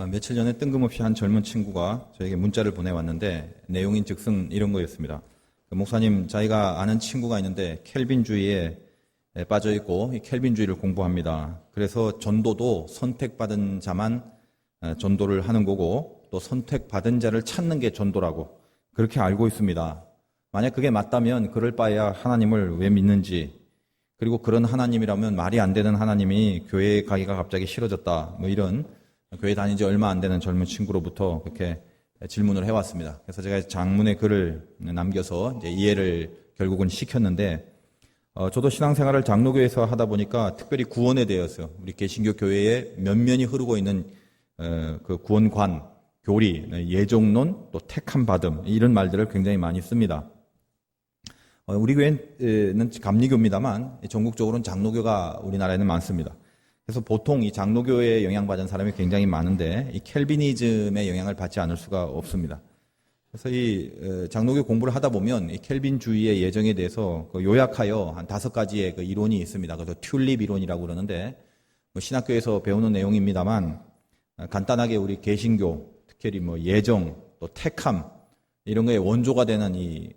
며칠 전에 뜬금없이 한 젊은 친구가 저에게 문자를 보내왔는데 내용인 즉슨 이런 거였습니다. 목사님, 자기가 아는 친구가 있는데 켈빈주의에 빠져 있고 이 켈빈주의를 공부합니다. 그래서 전도도 선택받은 자만 전도를 하는 거고 또 선택받은 자를 찾는 게 전도라고 그렇게 알고 있습니다. 만약 그게 맞다면 그럴 바에야 하나님을 왜 믿는지, 그리고 그런 하나님이라면 말이 안 되는 하나님이 교회에 가기가 갑자기 싫어졌다, 뭐 이런 교회 다닌 지 얼마 안 되는 젊은 친구로부터 그렇게 질문을 해왔습니다. 그래서 제가 장문의 글을 남겨서 이제 이해를 결국은 시켰는데, 저도 신앙생활을 장로교에서 하다 보니까 특별히 구원에 대해서 우리 개신교 교회에 면면이 흐르고 있는 그 구원관, 교리, 예종론, 또 택함 받음, 이런 말들을 굉장히 많이 씁니다. 우리 교회는 감리교입니다만 전국적으로는 장로교가 우리나라에는 많습니다. 그래서 보통 이 장로교에 영향받은 사람이 굉장히 많은데 이 켈비니즘의 영향을 받지 않을 수가 없습니다. 그래서 이 장로교 공부를 하다 보면 이 켈빈주의의 예정에 대해서 요약하여 한 5가지의 그 이론이 있습니다. 그래서 튤립 이론이라고 그러는데, 뭐 신학교에서 배우는 내용입니다만 간단하게 우리 개신교, 특히 뭐 예정, 또 택함 이런 거에 원조가 되는 이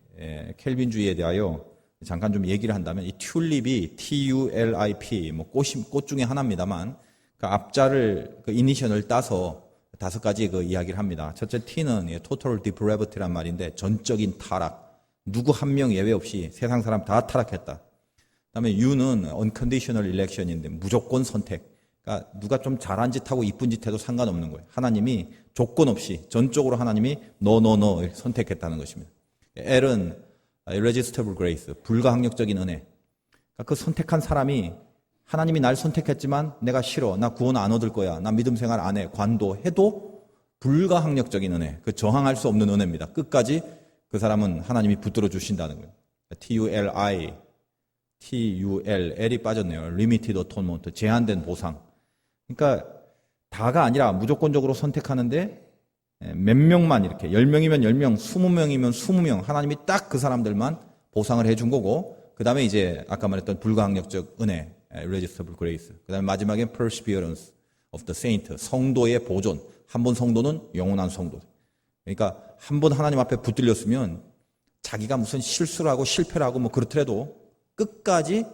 켈빈주의에 대하여 잠깐 좀 얘기를 한다면, 이 튤립이 TULIP, 뭐 꽃 중에 하나입니다만 그 앞자를 그 이니셜을 따서 5가지 그 이야기를 합니다. 첫째 T는 total depravity란 말인데 전적인 타락, 누구 한 명 예외 없이 세상 사람 다 타락했다. 그다음에 U는 unconditional election인데 무조건 선택. 그러니까 누가 좀 잘한 짓 하고 이쁜 짓 해도 상관없는 거예요. 하나님이 조건 없이 전적으로 하나님이 no 이렇게 선택했다는 것입니다. L은 irresistible grace, 불가항력적인 은혜. 그러니까 그 선택한 사람이 하나님이 날 선택했지만 내가 싫어, 나 구원 안 얻을 거야, 나 믿음 생활 안 해, 관도해도 불가항력적인 은혜, 그 저항할 수 없는 은혜입니다. 끝까지 그 사람은 하나님이 붙들어 주신다는 거예요. L이 빠졌네요. Limited atonement, 제한된 보상. 그러니까 다가 아니라 무조건적으로 선택하는데 몇 명만, 이렇게 10명이면 10명, 20명이면 20명, 하나님이 딱 그 사람들만 보상을 해준 거고, 그 다음에 이제 아까 말했던 불가항력적 은혜, irresistible grace, 그 다음에 마지막엔 perseverance of the saint, 성도의 보존. 한 번 성도는 영원한 성도. 그러니까 한 번 하나님 앞에 붙들렸으면 자기가 무슨 실수를 하고 실패를 하고 뭐 그렇더라도 끝까지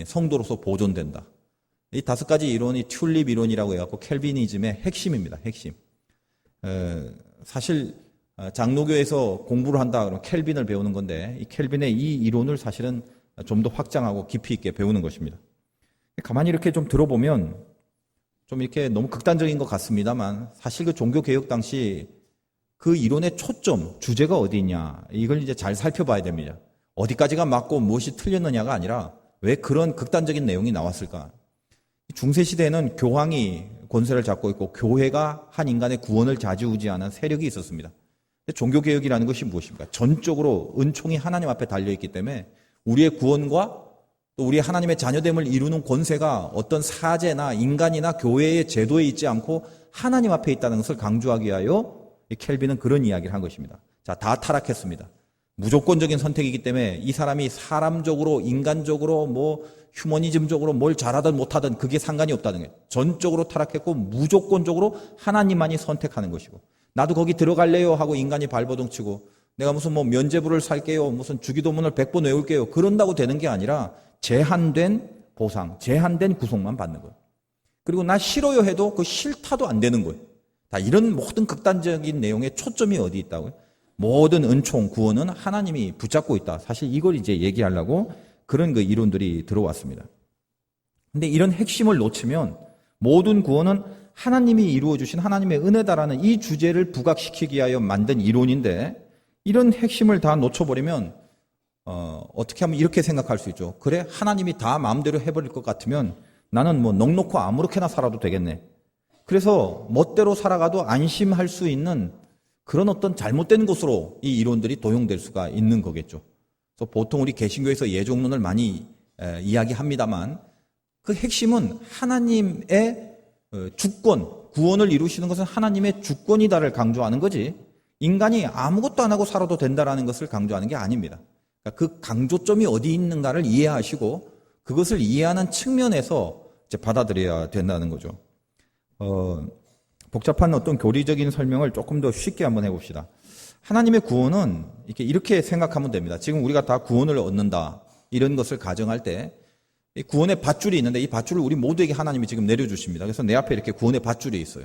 성도로서 보존된다. 이 5가지 이론이 튤립 이론이라고 해갖고 켈비니즘의 핵심입니다. 핵심. 사실 장로교에서 공부를 한다 그러면 켈빈을 배우는 건데, 이 켈빈의 이 이론을 사실은 좀 더 확장하고 깊이 있게 배우는 것입니다. 가만히 이렇게 좀 들어보면 좀 이렇게 너무 극단적인 것 같습니다만, 사실 그 종교개혁 당시 그 이론의 초점, 주제가 어디 있냐, 이걸 이제 잘 살펴봐야 됩니다. 어디까지가 맞고 무엇이 틀렸느냐가 아니라 왜 그런 극단적인 내용이 나왔을까. 중세시대에는 교황이 권세를 잡고 있고 교회가 한 인간의 구원을 좌지우지하는 세력이 있었습니다. 종교개혁이라는 것이 무엇입니까? 전적으로 은총이 하나님 앞에 달려있기 때문에 우리의 구원과 또 우리 하나님의 자녀됨을 이루는 권세가 어떤 사제나 인간이나 교회의 제도에 있지 않고 하나님 앞에 있다는 것을 강조하기 위하여 켈빈은 그런 이야기를 한 것입니다. 자, 다 타락했습니다. 무조건적인 선택이기 때문에 이 사람이 사람적으로, 인간적으로, 뭐 휴머니즘적으로 뭘 잘하든 못하든 그게 상관이 없다는 거예요. 전적으로 타락했고 무조건적으로 하나님만이 선택하는 것이고, 나도 거기 들어갈래요 하고 인간이 발버둥치고 내가 무슨 뭐 면죄부를 살게요, 무슨 주기도문을 100번 외울게요, 그런다고 되는 게 아니라 제한된 보상, 제한된 구속만 받는 거예요. 그리고 나 싫어요 해도 그 싫다도 안 되는 거예요. 다 이런 모든 극단적인 내용의 초점이 어디 있다고요? 모든 은총, 구원은 하나님이 붙잡고 있다. 사실 이걸 이제 얘기하려고 그런 그 이론들이 들어왔습니다. 근데 이런 핵심을 놓치면 모든 구원은 하나님이 이루어주신 하나님의 은혜다라는 이 주제를 부각시키기 위하여 만든 이론인데, 이런 핵심을 다 놓쳐버리면 어떻게 하면 이렇게 생각할 수 있죠. 그래, 하나님이 다 마음대로 해버릴 것 같으면 나는 뭐 넉넉고 아무렇게나 살아도 되겠네. 그래서 멋대로 살아가도 안심할 수 있는 그런 어떤 잘못된 것으로 이 이론들이 도용될 수가 있는 거겠죠. 그래서 보통 우리 개신교에서 예종론을 많이 이야기합니다만 그 핵심은 하나님의 주권, 구원을 이루시는 것은 하나님의 주권이다를 강조하는 거지, 인간이 아무것도 안 하고 살아도 된다라는 것을 강조하는 게 아닙니다. 그러니까 그 강조점이 어디 있는가를 이해하시고 그것을 이해하는 측면에서 이제 받아들여야 된다는 거죠. 복잡한 어떤 교리적인 설명을 조금 더 쉽게 한번 해봅시다. 하나님의 구원은 이렇게 생각하면 됩니다. 지금 우리가 다 구원을 얻는다, 이런 것을 가정할 때 이 구원의 밧줄이 있는데 이 밧줄을 우리 모두에게 하나님이 지금 내려주십니다. 그래서 내 앞에 이렇게 구원의 밧줄이 있어요.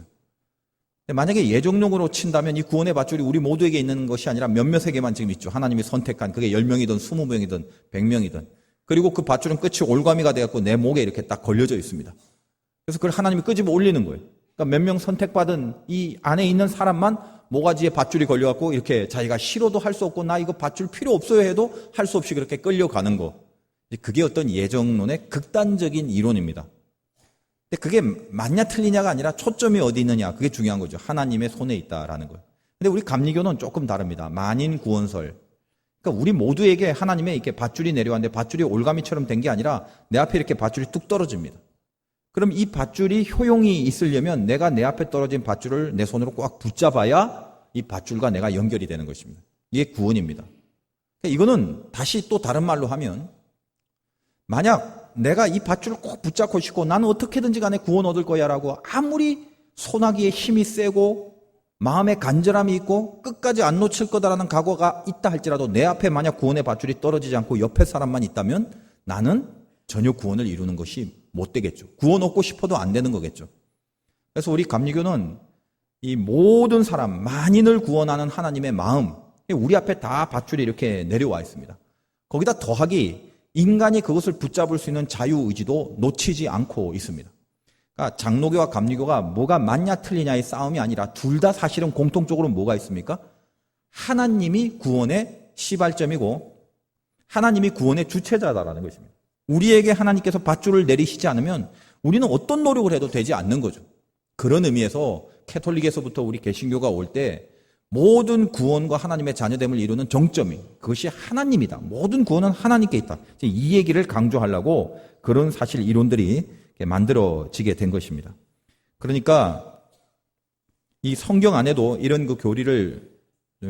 만약에 예정론으로 친다면 이 구원의 밧줄이 우리 모두에게 있는 것이 아니라 몇몇에게만 지금 있죠. 하나님이 선택한, 그게 10명이든 20명이든 100명이든. 그리고 그 밧줄은 끝이 올가미가 되었고 내 목에 이렇게 딱 걸려져 있습니다. 그래서 그걸 하나님이 끄집어 올리는 거예요. 그러니까 몇 명 선택받은 이 안에 있는 사람만 모가지에 밧줄이 걸려갖고 이렇게 자기가 싫어도 할 수 없고 나 이거 밧줄 필요 없어요 해도 할 수 없이 그렇게 끌려가는 거. 그게 어떤 예정론의 극단적인 이론입니다. 근데 그게 맞냐 틀리냐가 아니라 초점이 어디 있느냐, 그게 중요한 거죠. 하나님의 손에 있다라는 거예요. 근데 우리 감리교는 조금 다릅니다. 만인 구원설. 그러니까 우리 모두에게 하나님의 이렇게 밧줄이 내려왔는데 밧줄이 올가미처럼 된 게 아니라 내 앞에 이렇게 밧줄이 뚝 떨어집니다. 그럼 이 밧줄이 효용이 있으려면 내가 내 앞에 떨어진 밧줄을 내 손으로 꽉 붙잡아야 이 밧줄과 내가 연결이 되는 것입니다. 이게 구원입니다. 그러니까 이거는 다시 또 다른 말로 하면, 만약 내가 이 밧줄을 꼭 붙잡고 싶고 나는 어떻게든지 간에 구원 얻을 거야 라고 아무리 소나기에 힘이 세고 마음에 간절함이 있고 끝까지 안 놓칠 거다라는 각오가 있다 할지라도 내 앞에 만약 구원의 밧줄이 떨어지지 않고 옆에 사람만 있다면 나는 전혀 구원을 이루는 것이 못 되겠죠. 구원 얻고 싶어도 안 되는 거겠죠. 그래서 우리 감리교는 이 모든 사람, 만인을 구원하는 하나님의 마음, 우리 앞에 다 밧줄이 이렇게 내려와 있습니다. 거기다 더하기 인간이 그것을 붙잡을 수 있는 자유의지도 놓치지 않고 있습니다. 그러니까 장로교와 감리교가 뭐가 맞냐 틀리냐의 싸움이 아니라 둘 다 사실은 공통적으로 뭐가 있습니까? 하나님이 구원의 시발점이고 하나님이 구원의 주체자다라는 것입니다. 우리에게 하나님께서 밧줄을 내리시지 않으면 우리는 어떤 노력을 해도 되지 않는 거죠. 그런 의미에서 캐톨릭에서부터 우리 개신교가 올 때 모든 구원과 하나님의 자녀됨을 이루는 정점이 그것이 하나님이다. 모든 구원은 하나님께 있다. 이 얘기를 강조하려고 그런 사실 이론들이 만들어지게 된 것입니다. 그러니까 이 성경 안에도 이런 그 교리를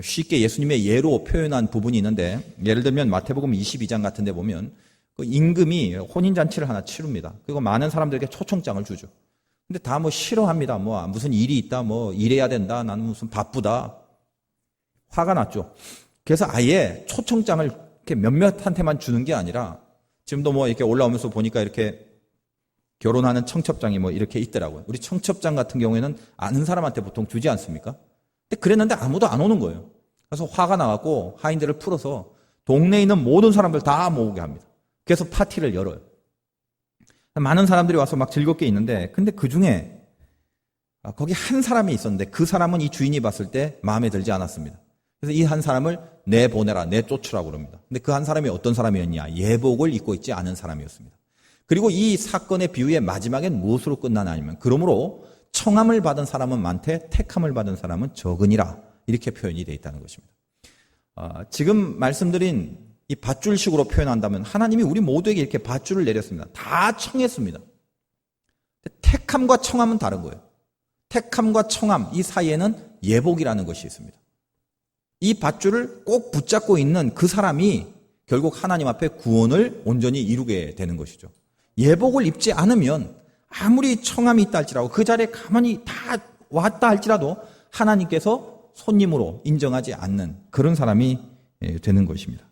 쉽게 예수님의 예로 표현한 부분이 있는데, 예를 들면 마태복음 22장 같은 데 보면 그 임금이 혼인잔치를 하나 치릅니다. 그리고 많은 사람들에게 초청장을 주죠. 근데 다 뭐 싫어합니다. 뭐 무슨 일이 있다, 뭐 일해야 된다, 나는 무슨 바쁘다. 화가 났죠. 그래서 아예 초청장을 이렇게 몇몇한테만 주는 게 아니라, 지금도 뭐 이렇게 올라오면서 보니까 이렇게 결혼하는 청첩장이 뭐 이렇게 있더라고요. 우리 청첩장 같은 경우에는 아는 사람한테 보통 주지 않습니까? 근데 그랬는데 아무도 안 오는 거예요. 그래서 화가 나갖고 하인들을 풀어서 동네에 있는 모든 사람들 다 모으게 합니다. 그래서 파티를 열어요. 많은 사람들이 와서 막 즐겁게 있는데, 근데 그 중에 거기 한 사람이 있었는데 그 사람은 이 주인이 봤을 때 마음에 들지 않았습니다. 그래서 이 한 사람을 내보내라, 내쫓으라고 그럽니다. 근데 그 한 사람이 어떤 사람이었냐? 예복을 입고 있지 않은 사람이었습니다. 그리고 이 사건의 비유의 마지막엔 무엇으로 끝나냐 하면, 그러므로 청함을 받은 사람은 많되 택함을 받은 사람은 적으니라, 이렇게 표현이 되어 있다는 것입니다. 지금 말씀드린 이 밧줄식으로 표현한다면 하나님이 우리 모두에게 이렇게 밧줄을 내렸습니다. 다 청했습니다. 택함과 청함은 다른 거예요. 택함과 청함, 이 사이에는 예복이라는 것이 있습니다. 이 밧줄을 꼭 붙잡고 있는 그 사람이 결국 하나님 앞에 구원을 온전히 이루게 되는 것이죠. 예복을 입지 않으면 아무리 청함이 있다 할지라도, 그 자리에 가만히 다 왔다 할지라도 하나님께서 손님으로 인정하지 않는 그런 사람이 되는 것입니다.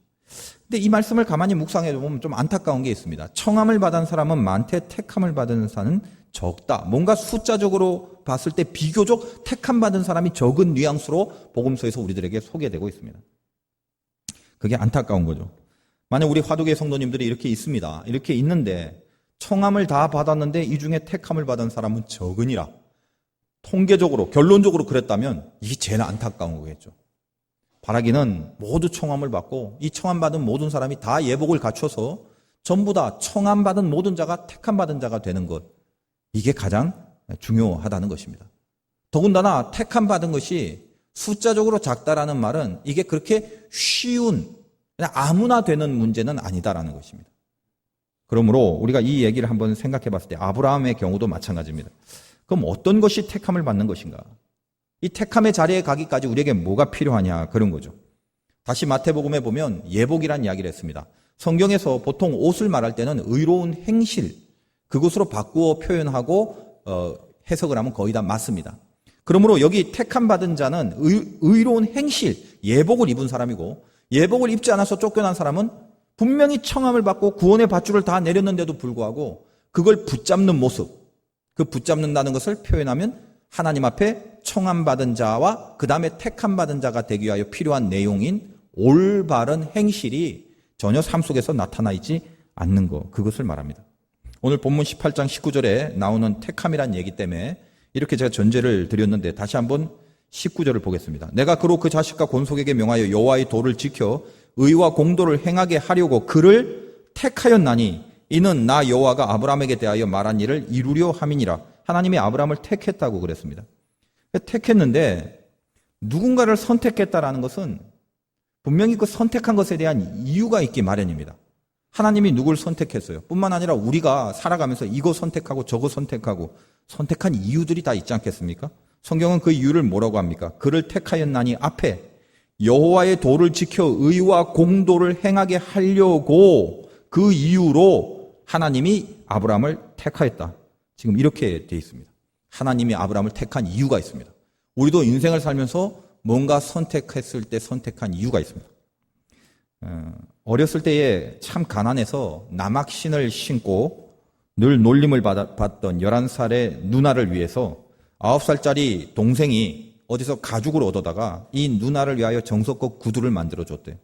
근데 이 말씀을 가만히 묵상해 보면 좀 안타까운 게 있습니다. 청함을 받은 사람은 많되 택함을 받은 사람은 적다. 뭔가 숫자적으로 봤을 때 비교적 택함 받은 사람이 적은 뉘앙스로 복음서에서 우리들에게 소개되고 있습니다. 그게 안타까운 거죠. 만약 우리 화두계 성도님들이 이렇게 있습니다. 이렇게 있는데 청함을 다 받았는데 이 중에 택함을 받은 사람은 적으니라. 통계적으로, 결론적으로 그랬다면 이게 제일 안타까운 거겠죠. 바라기는 모두 청함을 받고 이 청함 받은 모든 사람이 다 예복을 갖춰서 전부 다 청함 받은 모든 자가 택함 받은 자가 되는 것, 이게 가장 중요하다는 것입니다. 더군다나 택함 받은 것이 숫자적으로 작다라는 말은 이게 그렇게 쉬운, 그냥 아무나 되는 문제는 아니다라는 것입니다. 그러므로 우리가 이 얘기를 한번 생각해 봤을 때 아브라함의 경우도 마찬가지입니다. 그럼 어떤 것이 택함을 받는 것인가? 이 택함의 자리에 가기까지 우리에게 뭐가 필요하냐, 그런 거죠. 다시 마태복음에 보면 예복이라는 이야기를 했습니다. 성경에서 보통 옷을 말할 때는 의로운 행실, 그것으로 바꾸어 표현하고 해석을 하면 거의 다 맞습니다. 그러므로 여기 택함 받은 자는 의로운 행실, 예복을 입은 사람이고, 예복을 입지 않아서 쫓겨난 사람은 분명히 청함을 받고 구원의 밧줄을 다 내렸는데도 불구하고 그걸 붙잡는 모습, 그 붙잡는다는 것을 표현하면 하나님 앞에 청함받은 자와 그 다음에 택함받은 자가 되기 위하여 필요한 내용인 올바른 행실이 전혀 삶 속에서 나타나 있지 않는 것, 그것을 말합니다. 오늘 본문 18장 19절에 나오는 택함이란 얘기 때문에 이렇게 제가 전제를 드렸는데 다시 한번 19절을 보겠습니다. 내가 그로 그 자식과 권속에게 명하여 여호와의 도를 지켜 의와 공도를 행하게 하려고 그를 택하였나니 이는 나 여호와가 아브라함에게 대하여 말한 일을 이루려 함이니라. 하나님이 아브라함을 택했다고 그랬습니다. 택했는데 누군가를 선택했다라는 것은 분명히 그 선택한 것에 대한 이유가 있기 마련입니다. 하나님이 누굴 선택했어요. 뿐만 아니라 우리가 살아가면서 이거 선택하고 저거 선택하고 선택한 이유들이 다 있지 않겠습니까? 성경은 그 이유를 뭐라고 합니까? 그를 택하였나니 앞에 여호와의 도를 지켜 의와 공도를 행하게 하려고 그 이유로 하나님이 아브라함을 택하였다. 지금 이렇게 되어 있습니다. 하나님이 아브라함을 택한 이유가 있습니다. 우리도 인생을 살면서 뭔가 선택했을 때 선택한 이유가 있습니다. 어렸을 때에 참 가난해서 남학신을 신고 늘 놀림을 받던 11살의 누나를 위해서 9살짜리 동생이 어디서 가죽을 얻어다가 이 누나를 위하여 정성껏 구두를 만들어줬대요.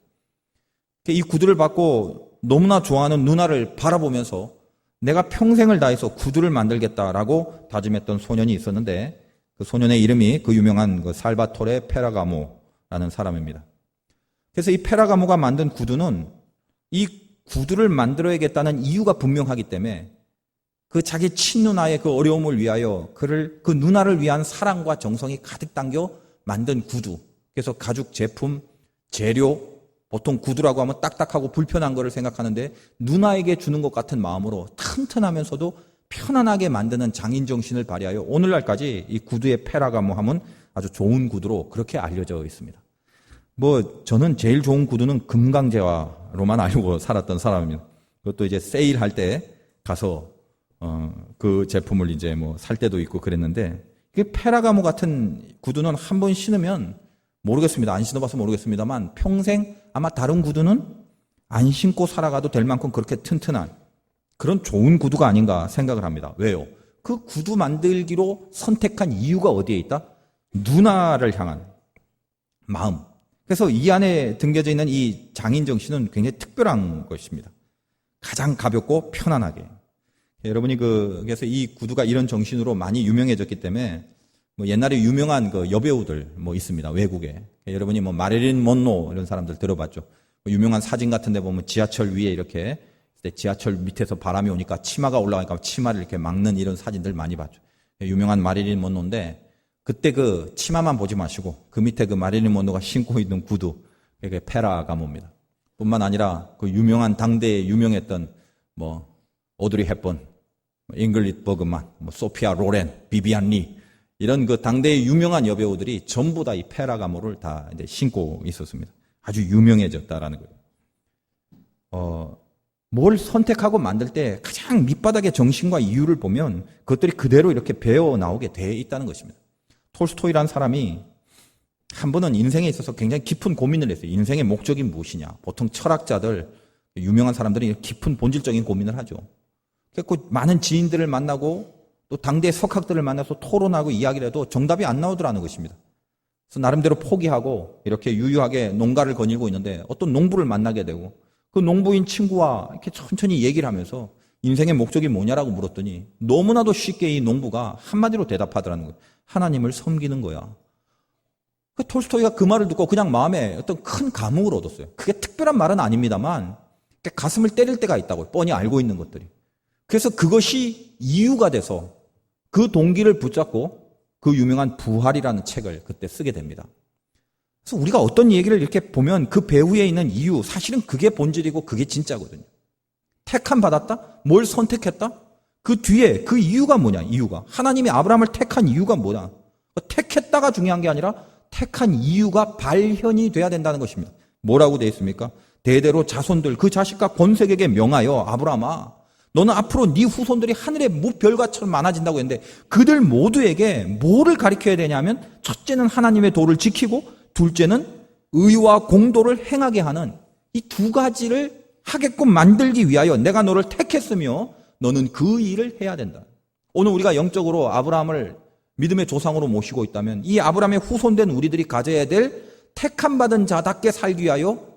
이 구두를 받고 너무나 좋아하는 누나를 바라보면서 내가 평생을 다해서 구두를 만들겠다라고 다짐했던 소년이 있었는데 그 소년의 이름이 그 유명한 그 살바토레 페라가모라는 사람입니다. 그래서 이 페라가모가 만든 구두는 이 구두를 만들어야겠다는 이유가 분명하기 때문에 그 자기 친누나의 그 어려움을 위하여 그 누나를 위한 사랑과 정성이 가득 담겨 만든 구두. 그래서 가죽 제품, 재료, 보통 구두라고 하면 딱딱하고 불편한 거를 생각하는데 누나에게 주는 것 같은 마음으로 튼튼하면서도 편안하게 만드는 장인 정신을 발휘하여 오늘날까지 이 구두의 페라가모 하면 아주 좋은 구두로 그렇게 알려져 있습니다. 저는 제일 좋은 구두는 금강재화로만 알고 살았던 사람입니다. 그것도 이제 세일할 때 가서 그 제품을 이제 살 때도 있고 그랬는데 그 페라가모 같은 구두는 한 번 신으면 모르겠습니다. 안 신어봐서 모르겠습니다만 평생 아마 다른 구두는 안 신고 살아가도 될 만큼 그렇게 튼튼한 그런 좋은 구두가 아닌가 생각을 합니다. 왜요? 그 구두 만들기로 선택한 이유가 어디에 있다? 누나를 향한 마음. 그래서 이 안에 등겨져 있는 이 장인 정신은 굉장히 특별한 것입니다. 가장 가볍고 편안하게. 여러분이 그래서 이 구두가 이런 정신으로 많이 유명해졌기 때문에 옛날에 유명한 그 여배우들 있습니다. 외국에. 여러분이 마릴린 먼로 이런 사람들 들어봤죠. 유명한 사진 같은 데 보면 지하철 위에 이렇게 지하철 밑에서 바람이 오니까 치마가 올라가니까 치마를 이렇게 막는 이런 사진들 많이 봤죠. 유명한 마릴린 먼로인데 그때 그 치마만 보지 마시고 그 밑에 그 마릴린 먼로가 신고 있는 구두 그게 페라가모입니다. 뿐만 아니라 그 유명한 당대에 유명했던 오드리 헵번, 잉글릿 버그만, 소피아 로렌, 비비안 리 이런 그 당대의 유명한 여배우들이 전부 다 이 페라가모를 다 이제 신고 있었습니다. 아주 유명해졌다라는 거예요. 뭘 선택하고 만들 때 가장 밑바닥의 정신과 이유를 보면 그것들이 그대로 이렇게 배어 나오게 돼 있다는 것입니다. 톨스토이라는 사람이 한 번은 인생에 있어서 굉장히 깊은 고민을 했어요. 인생의 목적이 무엇이냐. 보통 철학자들, 유명한 사람들이 깊은 본질적인 고민을 하죠. 그래서 많은 지인들을 만나고 또 당대 석학들을 만나서 토론하고 이야기를 해도 정답이 안 나오더라는 것입니다. 그래서 나름대로 포기하고 이렇게 유유하게 농가를 거닐고 있는데 어떤 농부를 만나게 되고 그 농부인 친구와 이렇게 천천히 얘기를 하면서 인생의 목적이 뭐냐라고 물었더니 너무나도 쉽게 이 농부가 한마디로 대답하더라는 거예요. 하나님을 섬기는 거야. 톨스토이가 그 말을 듣고 그냥 마음에 어떤 큰 감흥을 얻었어요. 그게 특별한 말은 아닙니다만 가슴을 때릴 때가 있다고 뻔히 알고 있는 것들이. 그래서 그것이 이유가 돼서 그 동기를 붙잡고 그 유명한 부활이라는 책을 그때 쓰게 됩니다. 그래서 우리가 어떤 얘기를 이렇게 보면 그 배후에 있는 이유, 사실은 그게 본질이고 그게 진짜거든요. 택함 받았다? 뭘 선택했다? 그 뒤에 그 이유가 뭐냐? 이유가. 하나님이 아브라함을 택한 이유가 뭐냐? 택했다가 중요한 게 아니라 택한 이유가 발현이 돼야 된다는 것입니다. 뭐라고 되어 있습니까? 대대로 자손들, 그 자식과 권색에게 명하여 아브라함아, 너는 앞으로 네 후손들이 하늘의 무별과처럼 많아진다고 했는데 그들 모두에게 뭐를 가르쳐야 되냐면 첫째는 하나님의 도를 지키고 둘째는 의와 공도를 행하게 하는 이 두 가지를 하게끔 만들기 위하여 내가 너를 택했으며 너는 그 일을 해야 된다. 오늘 우리가 영적으로 아브라함을 믿음의 조상으로 모시고 있다면 이 아브라함의 후손된 우리들이 가져야 될 택함받은 자답게 살기 위하여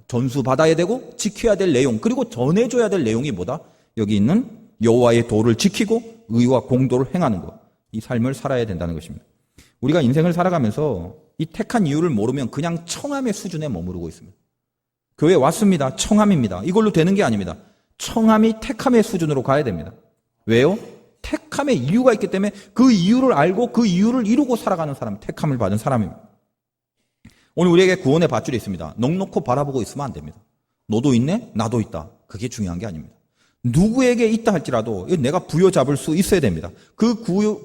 전수받아야 되고 지켜야 될 내용 그리고 전해줘야 될 내용이 뭐다? 여기 있는 여호와의 도를 지키고 의와 공도를 행하는 것. 이 삶을 살아야 된다는 것입니다. 우리가 인생을 살아가면서 이 택한 이유를 모르면 그냥 청함의 수준에 머무르고 있습니다. 교회에 왔습니다. 청함입니다. 이걸로 되는 게 아닙니다. 청함이 택함의 수준으로 가야 됩니다. 왜요? 택함의 이유가 있기 때문에 그 이유를 알고 그 이유를 이루고 살아가는 사람, 택함을 받은 사람입니다. 오늘 우리에게 구원의 밧줄이 있습니다. 넉넉히 바라보고 있으면 안 됩니다. 너도 있네? 나도 있다. 그게 중요한 게 아닙니다. 누구에게 있다 할지라도 내가 부여잡을 수 있어야 됩니다. 그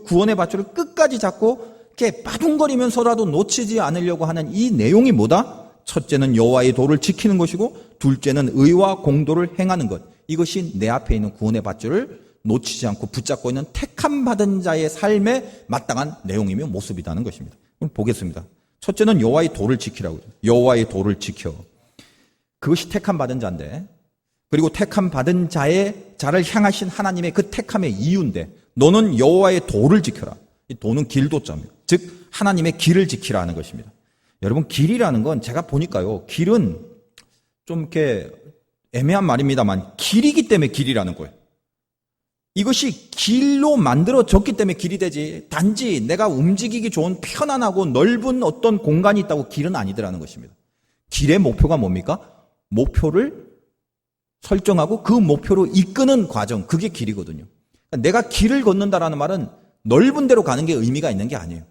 구원의 밧줄을 끝까지 잡고 이렇게 빠둥거리면서라도 놓치지 않으려고 하는 이 내용이 뭐다? 첫째는 여호와의 도를 지키는 것이고 둘째는 의와 공도를 행하는 것. 이것이 내 앞에 있는 구원의 밧줄을 놓치지 않고 붙잡고 있는 택함 받은 자의 삶에 마땅한 내용이며 모습이라는 것입니다. 그럼 보겠습니다. 첫째는 여호와의 도를 지키라고 해요. 여호와의 도를 지켜. 그것이 택함 받은 자인데 그리고 택함 받은 자를 향하신 하나님의 그 택함의 이유인데 너는 여호와의 도를 지켜라. 이 도는 길도자입니다. 즉 하나님의 길을 지키라는 것입니다. 여러분 길이라는 건 제가 보니까요. 길은 좀 이렇게 애매한 말입니다만 길이기 때문에 길이라는 거예요. 이것이 길로 만들어졌기 때문에 길이 되지 단지 내가 움직이기 좋은 편안하고 넓은 어떤 공간이 있다고 길은 아니더라는 것입니다. 길의 목표가 뭡니까? 목표를 설정하고 그 목표로 이끄는 과정, 그게 길이거든요. 그러니까 내가 길을 걷는다라는 말은 넓은 데로 가는 게 의미가 있는 게 아니에요.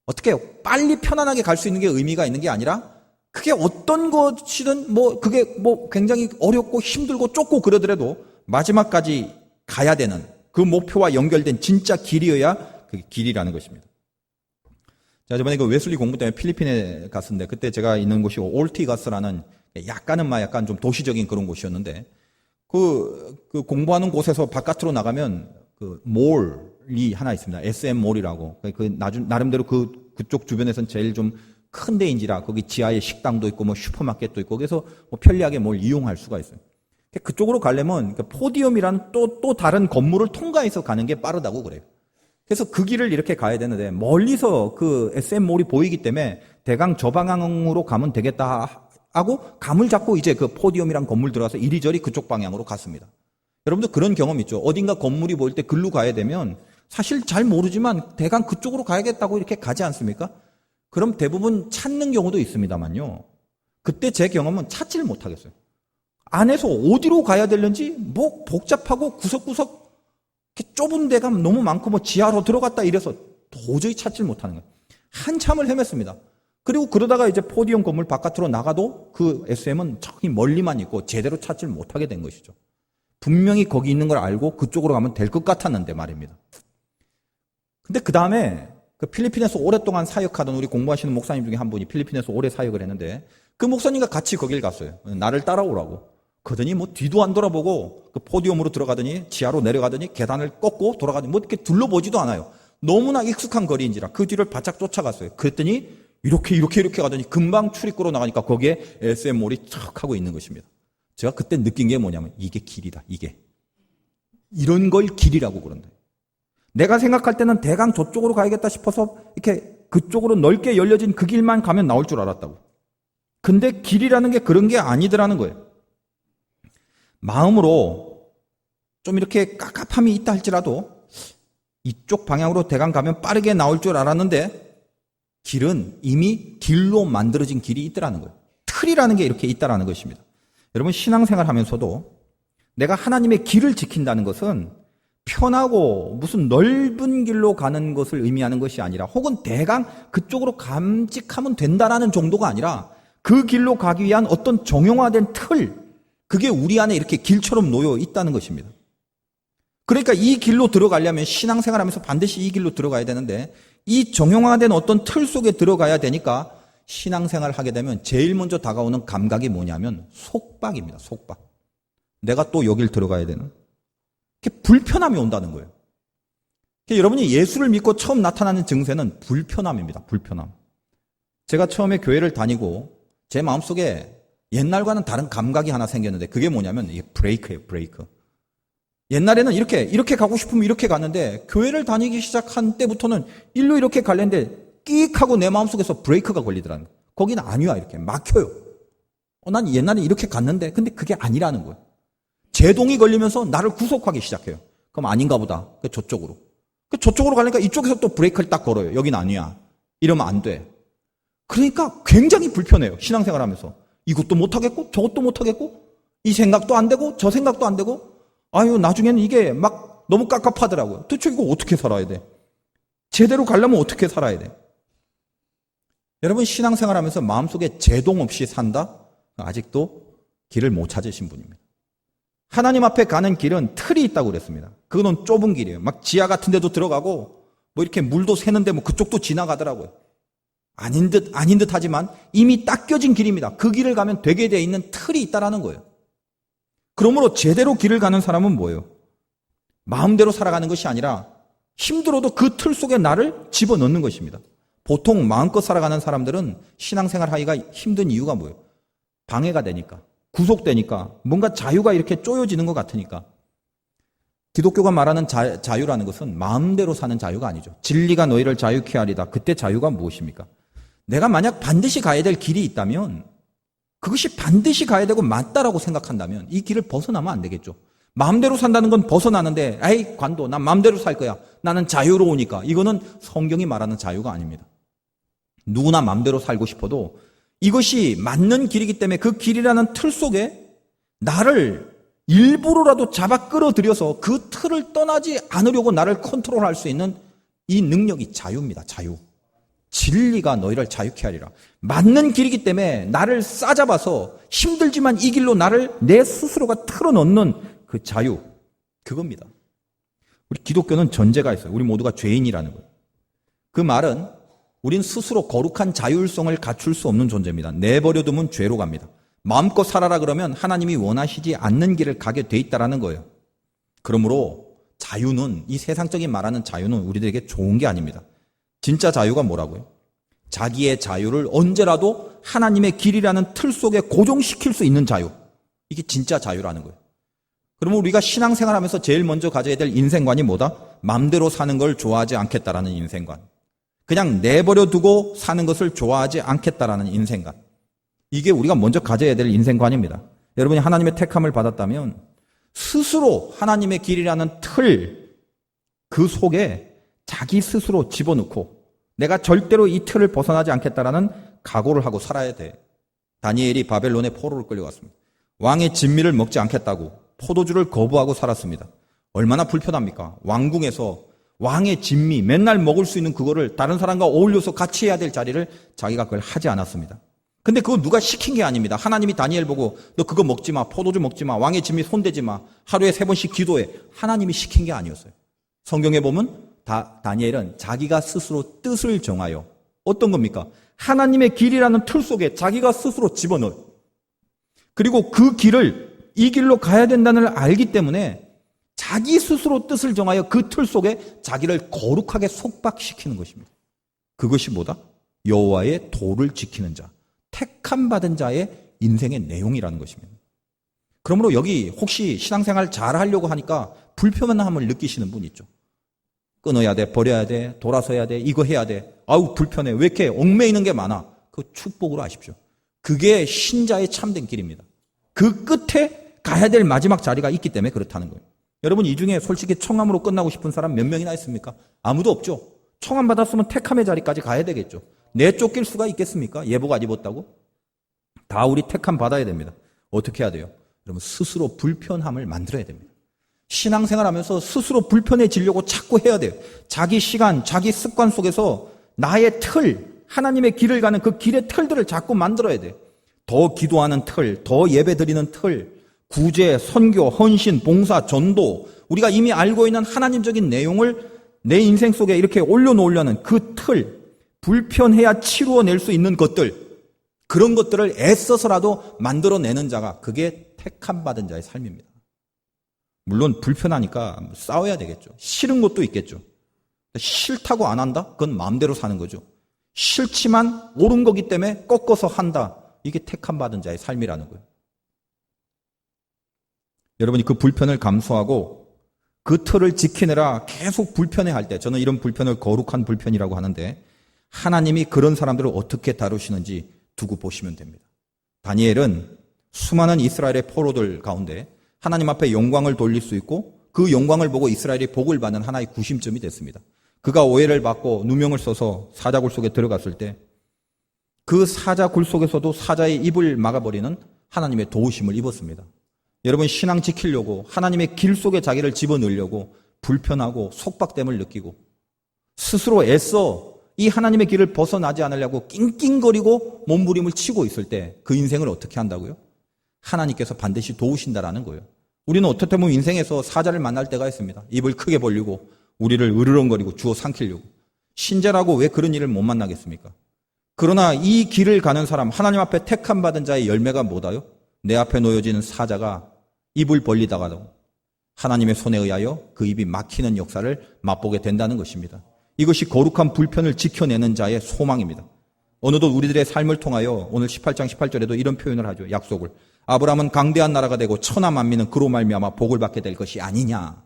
어떻게 해요? 빨리 편안하게 갈 수 있는 게 의미가 있는 게 아니라 그게 어떤 것이든 그게 굉장히 어렵고 힘들고 좁고 그러더라도 마지막까지 가야 되는 그 목표와 연결된 진짜 길이어야 그게 길이라는 것입니다. 자, 저번에 그 웨슬리 공부 때문에 필리핀에 갔었는데 그때 제가 있는 곳이 올티가스라는 약간 좀 도시적인 그런 곳이었는데 그 공부하는 곳에서 바깥으로 나가면 그 몰이 하나 있습니다. SM 몰이라고. 나름대로 그쪽 주변에서는 제일 좀 큰 데인지라 거기 지하에 식당도 있고 슈퍼마켓도 있고 그래서 편리하게 뭘 이용할 수가 있어요. 그쪽으로 가려면 포디움이라는 또 다른 건물을 통과해서 가는 게 빠르다고 그래요. 그래서 그 길을 이렇게 가야 되는데 멀리서 그 SM몰이 보이기 때문에 대강 저 방향으로 가면 되겠다 하고 감을 잡고 이제 그 포디움이란 건물 들어가서 이리저리 그쪽 방향으로 갔습니다. 여러분도 그런 경험 있죠? 어딘가 건물이 보일 때 글로 가야 되면 사실 잘 모르지만 대강 그쪽으로 가야겠다고 이렇게 가지 않습니까? 그럼 대부분 찾는 경우도 있습니다만요. 그때 제 경험은 찾지를 못하겠어요. 안에서 어디로 가야 되는지 복잡하고 구석구석 좁은 데가 너무 많고 지하로 들어갔다 이래서 도저히 찾지를 못하는 거예요. 한참을 헤맸습니다. 그리고 그러다가 이제 포디움 건물 바깥으로 나가도 그 SM은 저기 멀리만 있고 제대로 찾지를 못하게 된 것이죠. 분명히 거기 있는 걸 알고 그쪽으로 가면 될 것 같았는데 말입니다. 근데 그 다음에 그 필리핀에서 오랫동안 사역하던 우리 공부하시는 목사님 중에 한 분이 필리핀에서 오래 사역을 했는데 그 목사님과 같이 거길 갔어요. 나를 따라오라고. 그러더니 뒤도 안 돌아보고 그 포디움으로 들어가더니 지하로 내려가더니 계단을 꺾고 돌아가더니 이렇게 둘러보지도 않아요. 너무나 익숙한 거리인지라 그 뒤를 바짝 쫓아갔어요. 그랬더니 이렇게 가더니 금방 출입구로 나가니까 거기에 SM몰이 척 하고 있는 것입니다. 제가 그때 느낀 게 뭐냐면 이게 길이다. 이게. 이런 걸 길이라고 그런다. 내가 생각할 때는 대강 저쪽으로 가야겠다 싶어서 이렇게 그쪽으로 넓게 열려진 그 길만 가면 나올 줄 알았다고. 근데 길이라는 게 그런 게 아니더라는 거예요. 마음으로 좀 이렇게 깝깝함이 있다 할지라도 이쪽 방향으로 대강 가면 빠르게 나올 줄 알았는데 길은 이미 길로 만들어진 길이 있더라는 거예요. 틀이라는 게 이렇게 있다라는 것입니다. 여러분 신앙생활 하면서도 내가 하나님의 길을 지킨다는 것은 편하고 무슨 넓은 길로 가는 것을 의미하는 것이 아니라 혹은 대강 그쪽으로 감직하면 된다라는 정도가 아니라 그 길로 가기 위한 어떤 정형화된 틀, 그게 우리 안에 이렇게 길처럼 놓여 있다는 것입니다. 그러니까 이 길로 들어가려면 신앙생활하면서 반드시 이 길로 들어가야 되는데 이 정형화된 어떤 틀 속에 들어가야 되니까 신앙생활을 하게 되면 제일 먼저 다가오는 감각이 뭐냐면 속박입니다. 속박. 내가 또 여길 들어가야 되는. 이렇게 불편함이 온다는 거예요. 여러분이 예수를 믿고 처음 나타나는 증세는 불편함입니다. 불편함. 제가 처음에 교회를 다니고 제 마음속에 옛날과는 다른 감각이 하나 생겼는데 그게 뭐냐면 이게 브레이크예요. 브레이크. 옛날에는 이렇게 가고 싶으면 이렇게 갔는데 교회를 다니기 시작한 때부터는 일로 이렇게 갈랬는데 끼익 하고 내 마음속에서 브레이크가 걸리더라는 거예요. 거기는 아니야. 이렇게 막혀요. 난 옛날에 이렇게 갔는데 근데 그게 아니라는 거예요. 제동이 걸리면서 나를 구속하기 시작해요. 그럼 아닌가 보다. 저쪽으로. 저쪽으로 가니까 이쪽에서 또 브레이크를 딱 걸어요. 여긴 아니야. 이러면 안 돼. 그러니까 굉장히 불편해요. 신앙생활 하면서. 이것도 못하겠고 저것도 못하겠고 이 생각도 안 되고 저 생각도 안 되고 나중에는 이게 막 너무 깝깝하더라고요. 도대체 이거 어떻게 살아야 돼? 제대로 가려면 어떻게 살아야 돼? 여러분 신앙생활 하면서 마음속에 제동 없이 산다? 아직도 길을 못 찾으신 분입니다. 하나님 앞에 가는 길은 틀이 있다고 그랬습니다. 그거는 좁은 길이에요. 막 지하 같은 데도 들어가고 뭐 이렇게 물도 새는데 뭐 그쪽도 지나가더라고요. 아닌 듯 하지만 이미 딱 껴진 길입니다. 그 길을 가면 되게 돼 있는 틀이 있다라는 거예요. 그러므로 제대로 길을 가는 사람은 뭐예요? 마음대로 살아가는 것이 아니라 힘들어도 그 틀 속에 나를 집어넣는 것입니다. 보통 마음껏 살아가는 사람들은 신앙생활 하기가 힘든 이유가 뭐예요? 방해가 되니까. 구속되니까 뭔가 자유가 이렇게 쪼여지는 것 같으니까. 기독교가 말하는 자유라는 것은 마음대로 사는 자유가 아니죠. 진리가 너희를 자유케 하리다. 그때 자유가 무엇입니까? 내가 만약 반드시 가야 될 길이 있다면 그것이 반드시 가야 되고 맞다라고 생각한다면 이 길을 벗어나면 안 되겠죠. 마음대로 산다는 건 벗어나는데 에이 관도 난 마음대로 살 거야. 나는 자유로우니까. 이거는 성경이 말하는 자유가 아닙니다. 누구나 마음대로 살고 싶어도 이것이 맞는 길이기 때문에 그 길이라는 틀 속에 나를 일부러라도 잡아 끌어들여서 그 틀을 떠나지 않으려고 나를 컨트롤할 수 있는 이 능력이 자유입니다. 자유. 진리가 너희를 자유케 하리라. 맞는 길이기 때문에 나를 싸잡아서 힘들지만 이 길로 나를 내 스스로가 틀어넣는 그 자유. 그겁니다. 우리 기독교는 전제가 있어요. 우리 모두가 죄인이라는 거예요. 그 말은 우린 스스로 거룩한 자율성을 갖출 수 없는 존재입니다. 내버려두면 죄로 갑니다. 마음껏 살아라 그러면 하나님이 원하시지 않는 길을 가게 돼 있다는 거예요. 그러므로 자유는 이 세상적인 말하는 자유는 우리들에게 좋은 게 아닙니다. 진짜 자유가 뭐라고요? 자기의 자유를 언제라도 하나님의 길이라는 틀 속에 고정시킬 수 있는 자유. 이게 진짜 자유라는 거예요. 그러면 우리가 신앙생활하면서 제일 먼저 가져야 될 인생관이 뭐다? 마음대로 사는 걸 좋아하지 않겠다라는 인생관. 그냥 내버려 두고 사는 것을 좋아하지 않겠다라는 인생관. 이게 우리가 먼저 가져야 될 인생관입니다. 여러분이 하나님의 택함을 받았다면 스스로 하나님의 길이라는 틀, 그 속에 자기 스스로 집어넣고 내가 절대로 이 틀을 벗어나지 않겠다라는 각오를 하고 살아야 돼. 다니엘이 바벨론의 포로로 끌려갔습니다. 왕의 진미를 먹지 않겠다고 포도주를 거부하고 살았습니다. 얼마나 불편합니까? 왕궁에서 왕의 진미, 맨날 먹을 수 있는 그거를 다른 사람과 어울려서 같이 해야 될 자리를 자기가 그걸 하지 않았습니다. 근데 그거 누가 시킨 게 아닙니다. 하나님이 다니엘 보고 너 그거 먹지 마, 포도주 먹지 마, 왕의 진미 손대지 마, 하루에 3번씩 기도해. 하나님이 시킨 게 아니었어요. 성경에 보면 다니엘은 자기가 스스로 뜻을 정하여 어떤 겁니까? 하나님의 길이라는 틀 속에 자기가 스스로 집어넣어요. 그리고 그 길을 이 길로 가야 된다는 걸 알기 때문에 자기 스스로 뜻을 정하여 그 틀 속에 자기를 거룩하게 속박시키는 것입니다. 그것이 뭐다? 여호와의 도를 지키는 자, 택함 받은 자의 인생의 내용이라는 것입니다. 그러므로 여기 혹시 신앙생활 잘 하려고 하니까 불편함을 느끼시는 분 있죠. 끊어야 돼, 버려야 돼, 돌아서야 돼, 이거 해야 돼. 아우 불편해. 왜 이렇게 얽매이는 게 많아? 그 축복으로 아십시오. 그게 신자의 참된 길입니다. 그 끝에 가야 될 마지막 자리가 있기 때문에 그렇다는 거예요. 여러분 이 중에 솔직히 청함으로 끝나고 싶은 사람 몇 명이나 있습니까? 아무도 없죠. 청함 받았으면 택함의 자리까지 가야 되겠죠. 내쫓길 수가 있겠습니까? 예복 안 입었다고? 다 우리 택함 받아야 됩니다. 어떻게 해야 돼요? 여러분 스스로 불편함을 만들어야 됩니다. 신앙생활하면서 스스로 불편해지려고 자꾸 해야 돼요. 자기 시간, 자기 습관 속에서 나의 틀, 하나님의 길을 가는 그 길의 틀들을 자꾸 만들어야 돼요. 더 기도하는 틀, 더 예배드리는 틀, 구제, 선교, 헌신, 봉사, 전도, 우리가 이미 알고 있는 하나님적인 내용을 내 인생 속에 이렇게 올려놓으려는 그 틀, 불편해야 치루어낼 수 있는 것들, 그런 것들을 애써서라도 만들어내는 자가 그게 택함 받은 자의 삶입니다. 물론 불편하니까 싸워야 되겠죠. 싫은 것도 있겠죠. 싫다고 안 한다? 그건 마음대로 사는 거죠. 싫지만 옳은 거기 때문에 꺾어서 한다. 이게 택함받은 자의 삶이라는 거예요. 여러분이 그 불편을 감수하고 그 틀을 지키느라 계속 불편해할 때, 저는 이런 불편을 거룩한 불편이라고 하는데, 하나님이 그런 사람들을 어떻게 다루시는지 두고 보시면 됩니다. 다니엘은 수많은 이스라엘의 포로들 가운데 하나님 앞에 영광을 돌릴 수 있고 그 영광을 보고 이스라엘이 복을 받는 하나의 구심점이 됐습니다. 그가 오해를 받고 누명을 써서 사자굴 속에 들어갔을 때 그 사자굴 속에서도 사자의 입을 막아버리는 하나님의 도우심을 입었습니다. 여러분, 신앙 지키려고 하나님의 길 속에 자기를 집어넣으려고 불편하고 속박됨을 느끼고 스스로 애써 이 하나님의 길을 벗어나지 않으려고 낑낑거리고 몸부림을 치고 있을 때 그 인생을 어떻게 한다고요? 하나님께서 반드시 도우신다라는 거예요. 우리는 어떻게 보면 인생에서 사자를 만날 때가 있습니다. 입을 크게 벌리고 우리를 으르렁거리고 주워 삼키려고. 신자라고 왜 그런 일을 못 만나겠습니까? 그러나 이 길을 가는 사람, 하나님 앞에 택함받은 자의 열매가 뭐다요? 내 앞에 놓여지는 사자가 입을 벌리다가도 하나님의 손에 의하여 그 입이 막히는 역사를 맛보게 된다는 것입니다. 이것이 거룩한 불편을 지켜내는 자의 소망입니다. 어느덧 우리들의 삶을 통하여 오늘 18장 18절에도 이런 표현을 하죠. 약속을. 아브라함은 강대한 나라가 되고 천하 만민은 그로 말미암아 복을 받게 될 것이 아니냐.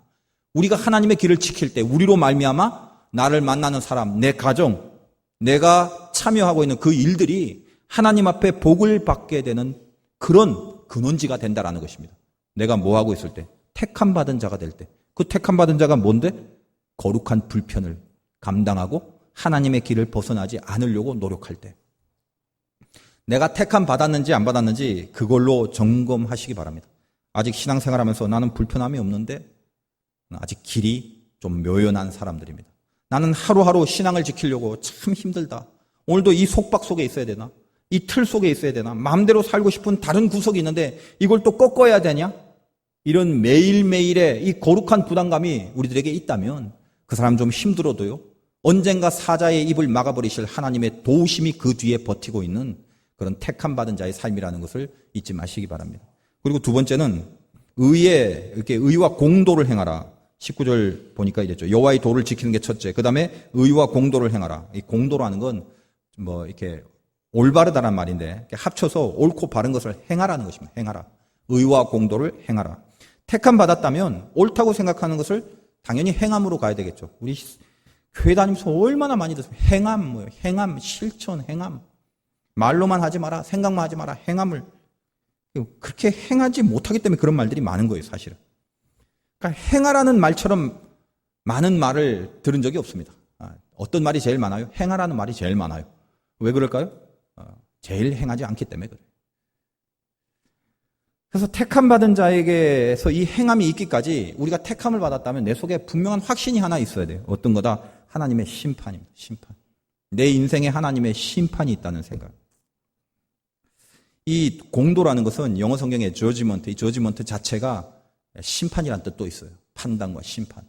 우리가 하나님의 길을 지킬 때 우리로 말미암아 나를 만나는 사람, 내 가정, 내가 참여하고 있는 그 일들이 하나님 앞에 복을 받게 되는 그런 근원지가 된다라는 것입니다. 내가 뭐 하고 있을 때? 택함받은 자가 될 때. 그 택함받은 자가 뭔데? 거룩한 불편을 감당하고 하나님의 길을 벗어나지 않으려고 노력할 때. 내가 택함 받았는지 안 받았는지 그걸로 점검하시기 바랍니다. 아직 신앙생활하면서 나는 불편함이 없는데 아직 길이 좀 묘연한 사람들입니다. 나는 하루하루 신앙을 지키려고 참 힘들다. 오늘도 이 속박 속에 있어야 되나? 이 틀 속에 있어야 되나? 마음대로 살고 싶은 다른 구석이 있는데 이걸 또 꺾어야 되냐? 이런 매일매일의 이 거룩한 부담감이 우리들에게 있다면 그 사람 좀 힘들어도요, 언젠가 사자의 입을 막아버리실 하나님의 도우심이 그 뒤에 버티고 있는 그런 택함받은 자의 삶이라는 것을 잊지 마시기 바랍니다. 그리고 두 번째는 이렇게 의와 공도를 행하라. 19절 보니까 이랬죠. 여호와의 도를 지키는 게 첫째. 그 다음에 의와 공도를 행하라. 이 공도라는 건 뭐 이렇게 올바르다란 말인데 합쳐서 옳고 바른 것을 행하라는 것입니다. 행하라. 의와 공도를 행하라. 택함 받았다면 옳다고 생각하는 것을 당연히 행함으로 가야 되겠죠. 우리 교회 다니면서 얼마나 많이 듣습니까? 행함, 뭐예요? 행함, 실천, 행함. 말로만 하지 마라, 생각만 하지 마라, 행함을. 그렇게 행하지 못하기 때문에 그런 말들이 많은 거예요, 사실은. 그러니까 행하라는 말처럼 많은 말을 들은 적이 없습니다. 어떤 말이 제일 많아요? 행하라는 말이 제일 많아요. 왜 그럴까요? 제일 행하지 않기 때문에 그래요. 그래서 택함받은 자에게서 이 행함이 있기까지 우리가 택함을 받았다면 내 속에 분명한 확신이 하나 있어야 돼요. 어떤 거다? 하나님의 심판입니다. 심판. 내 인생에 하나님의 심판이 있다는 생각. 이 공도라는 것은 영어 성경의 저지먼트, 이 저지먼트 자체가 심판이란 뜻도 있어요. 판단과 심판.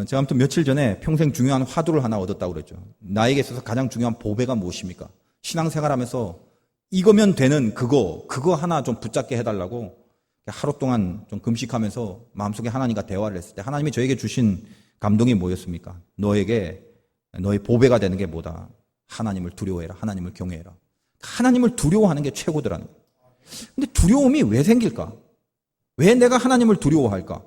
제가 아무튼 며칠 전에 평생 중요한 화두를 하나 얻었다고 그랬죠. 나에게 있어서 가장 중요한 보배가 무엇입니까? 신앙생활하면서 이거면 되는 그거 하나 좀 붙잡게 해달라고 하루 동안 좀 금식하면서 마음속에 하나님과 대화를 했을 때 하나님이 저에게 주신 감동이 뭐였습니까? 너의 보배가 되는 게 뭐다? 하나님을 두려워해라. 하나님을 경외해라. 하나님을 두려워하는 게 최고더라는 거예요. 근데 두려움이 왜 생길까? 왜 내가 하나님을 두려워할까?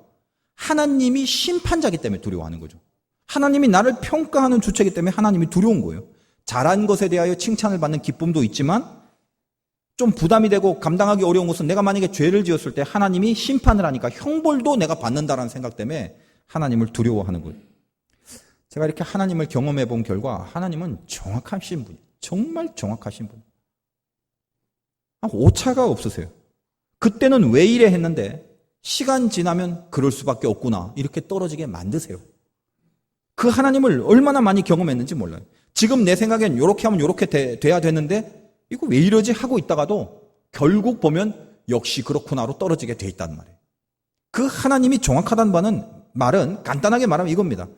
하나님이 심판자이기 때문에 두려워하는 거죠. 하나님이 나를 평가하는 주체이기 때문에 하나님이 두려운 거예요. 잘한 것에 대하여 칭찬을 받는 기쁨도 있지만 좀 부담이 되고 감당하기 어려운 것은 내가 만약에 죄를 지었을 때 하나님이 심판을 하니까 형벌도 내가 받는다라는 생각 때문에 하나님을 두려워하는 거예요. 제가 이렇게 하나님을 경험해 본 결과 하나님은 정확하신 분이에요. 정말 정확하신 분. 오차가 없으세요. 그때는 왜 이래 했는데 시간 지나면 그럴 수밖에 없구나 이렇게 떨어지게 만드세요. 그 하나님을 얼마나 많이 경험했는지 몰라요. 지금 내 생각엔 이렇게 하면 이렇게 돼야 되는데 이거 왜 이러지 하고 있다가도 결국 보면 역시 그렇구나로 떨어지게 돼 있다는 말이에요. 그 하나님이 정확하다는 말은 간단하게 말하면 이겁니다.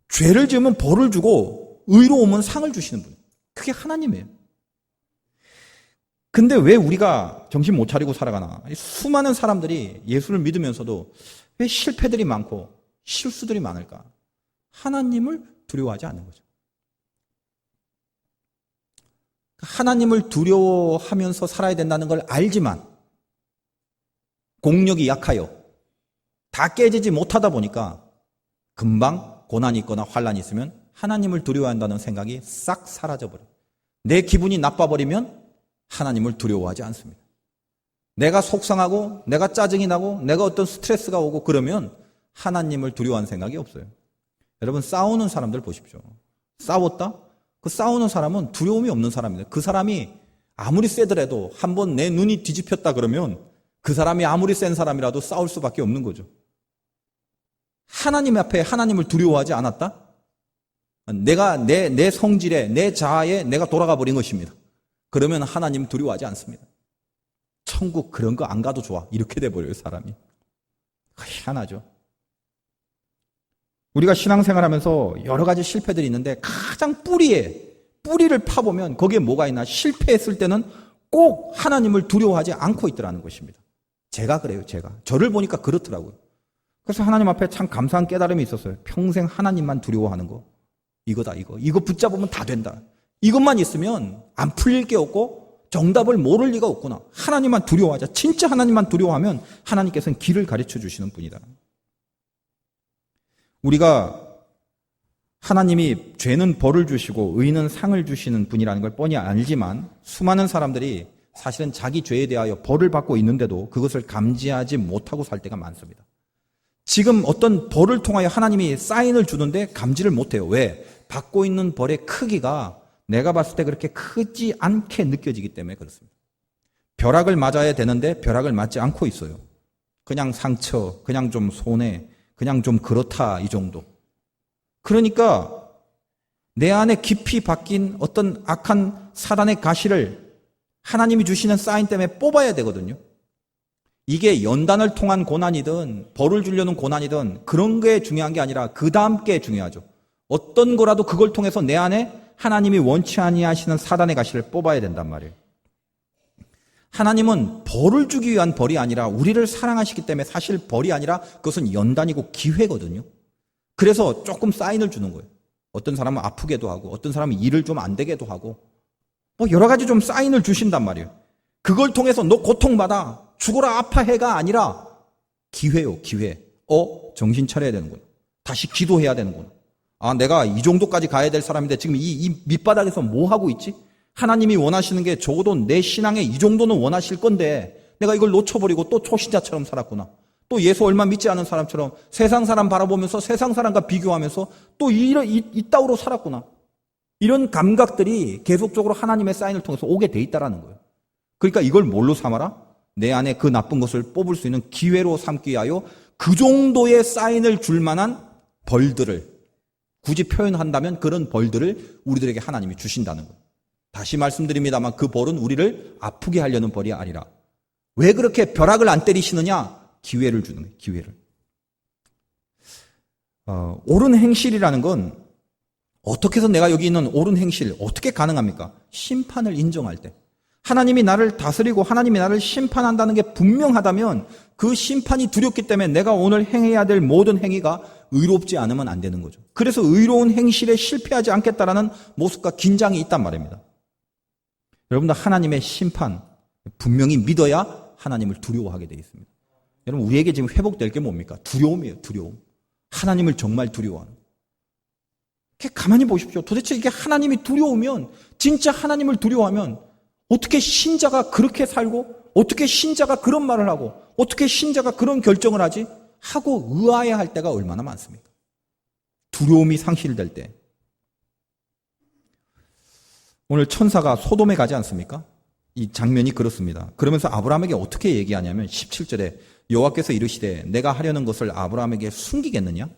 죄를 지으면 벌을 주고 의로우면 상을 주시는 분. 그게 하나님이에요. 근데 왜 우리가 정신 못 차리고 살아가나? 수많은 사람들이 예수를 믿으면서도 왜 실패들이 많고 실수들이 많을까? 하나님을 두려워하지 않는 거죠. 하나님을 두려워하면서 살아야 된다는 걸 알지만 공력이 약하여 다 깨지지 못하다 보니까 금방 고난이 있거나 환란이 있으면 하나님을 두려워한다는 생각이 싹 사라져버려요. 내 기분이 나빠버리면 하나님을 두려워하지 않습니다. 내가 속상하고 내가 짜증이 나고 내가 어떤 스트레스가 오고 그러면 하나님을 두려워하는 생각이 없어요. 여러분 싸우는 사람들 보십시오. 싸웠다? 그 싸우는 사람은 두려움이 없는 사람입니다. 그 사람이 아무리 세더라도 한번 내 눈이 뒤집혔다 그러면 그 사람이 아무리 센 사람이라도 싸울 수밖에 없는 거죠. 하나님 앞에 하나님을 두려워하지 않았다? 내가 내 성질에 내 자아에 내가 돌아가 버린 것입니다. 그러면 하나님 두려워하지 않습니다. 천국 그런 거 안 가도 좋아. 이렇게 돼버려요 사람이. 희한하죠. 우리가 신앙생활하면서 여러 가지 실패들이 있는데 가장 뿌리를 파보면 거기에 뭐가 있나? 실패했을 때는 꼭 하나님을 두려워하지 않고 있더라는 것입니다. 제가 그래요. 저를 보니까 그렇더라고요. 그래서 하나님 앞에 참 감사한 깨달음이 있었어요. 평생 하나님만 두려워하는 거. 이거다 이거 붙잡으면 다 된다. 이것만 있으면 안 풀릴 게 없고 정답을 모를 리가 없구나. 하나님만 두려워하자. 진짜 하나님만 두려워하면 하나님께서는 길을 가르쳐 주시는 분이다. 우리가 하나님이 죄는 벌을 주시고 의는 상을 주시는 분이라는 걸 뻔히 알지만 수많은 사람들이 사실은 자기 죄에 대하여 벌을 받고 있는데도 그것을 감지하지 못하고 살 때가 많습니다. 지금 어떤 벌을 통하여 하나님이 사인을 주는데 감지를 못해요. 왜? 받고 있는 벌의 크기가 내가 봤을 때 그렇게 크지 않게 느껴지기 때문에 그렇습니다. 벼락을 맞아야 되는데 벼락을 맞지 않고 있어요. 그냥 상처, 그냥 좀 손해, 그냥 좀 그렇다 이 정도. 그러니까 내 안에 깊이 박힌 어떤 악한 사단의 가시를 하나님이 주시는 사인 때문에 뽑아야 되거든요. 이게 연단을 통한 고난이든 벌을 주려는 고난이든 그런 게 중요한 게 아니라 그 다음 게 중요하죠. 어떤 거라도 그걸 통해서 내 안에 하나님이 원치 아니하시는 사단의 가시를 뽑아야 된단 말이에요. 하나님은 벌을 주기 위한 벌이 아니라 우리를 사랑하시기 때문에 사실 벌이 아니라 그것은 연단이고 기회거든요. 그래서 조금 사인을 주는 거예요. 어떤 사람은 아프게도 하고 어떤 사람은 일을 좀 안 되게도 하고 뭐 여러 가지 좀 사인을 주신단 말이에요. 그걸 통해서 너 고통받아 죽어라 아파해가 아니라 기회요 기회. 정신 차려야 되는구나. 다시 기도해야 되는구나. 내가 이 정도까지 가야 될 사람인데 지금 이 밑바닥에서 뭐 하고 있지? 하나님이 원하시는 게 적어도 내 신앙에 이 정도는 원하실 건데 내가 이걸 놓쳐버리고 또 초신자처럼 살았구나. 또 예수 얼마 믿지 않은 사람처럼 세상 사람 바라보면서 세상 사람과 비교하면서 또 이따위로 살았구나. 이런 감각들이 계속적으로 하나님의 사인을 통해서 오게 돼 있다라는 거예요. 그러니까 이걸 뭘로 삼아라? 내 안에 그 나쁜 것을 뽑을 수 있는 기회로 삼기 위하여 그 정도의 사인을 줄 만한 벌들을 굳이 표현한다면 그런 벌들을 우리들에게 하나님이 주신다는 거예요. 다시 말씀드립니다만 그 벌은 우리를 아프게 하려는 벌이 아니라 왜 그렇게 벼락을 안 때리시느냐? 기회를 주는 거예요. 기회를. 옳은 행실이라는 건 어떻게 해서 내가 여기 있는 옳은 행실 어떻게 가능합니까? 심판을 인정할 때. 하나님이 나를 다스리고 하나님이 나를 심판한다는 게 분명하다면 그 심판이 두렵기 때문에 내가 오늘 행해야 될 모든 행위가 의롭지 않으면 안 되는 거죠. 그래서 의로운 행실에 실패하지 않겠다라는 모습과 긴장이 있단 말입니다. 여러분들 하나님의 심판 분명히 믿어야 하나님을 두려워하게 되어 있습니다. 여러분 우리에게 지금 회복될 게 뭡니까? 두려움이에요. 두려움. 하나님을 정말 두려워하는. 가만히 보십시오. 도대체 이게 하나님이 두려우면 진짜 하나님을 두려워하면 어떻게 신자가 그렇게 살고 어떻게 신자가 그런 말을 하고 어떻게 신자가 그런 결정을 하지? 하고 의아해할 때가 얼마나 많습니까? 두려움이 상실될 때. 오늘 천사가 소돔에 가지 않습니까? 이 장면이 그렇습니다. 그러면서 아브라함에게 어떻게 얘기하냐면 17절에 여호와께서 이르시되 내가 하려는 것을 아브라함에게 숨기겠느냐?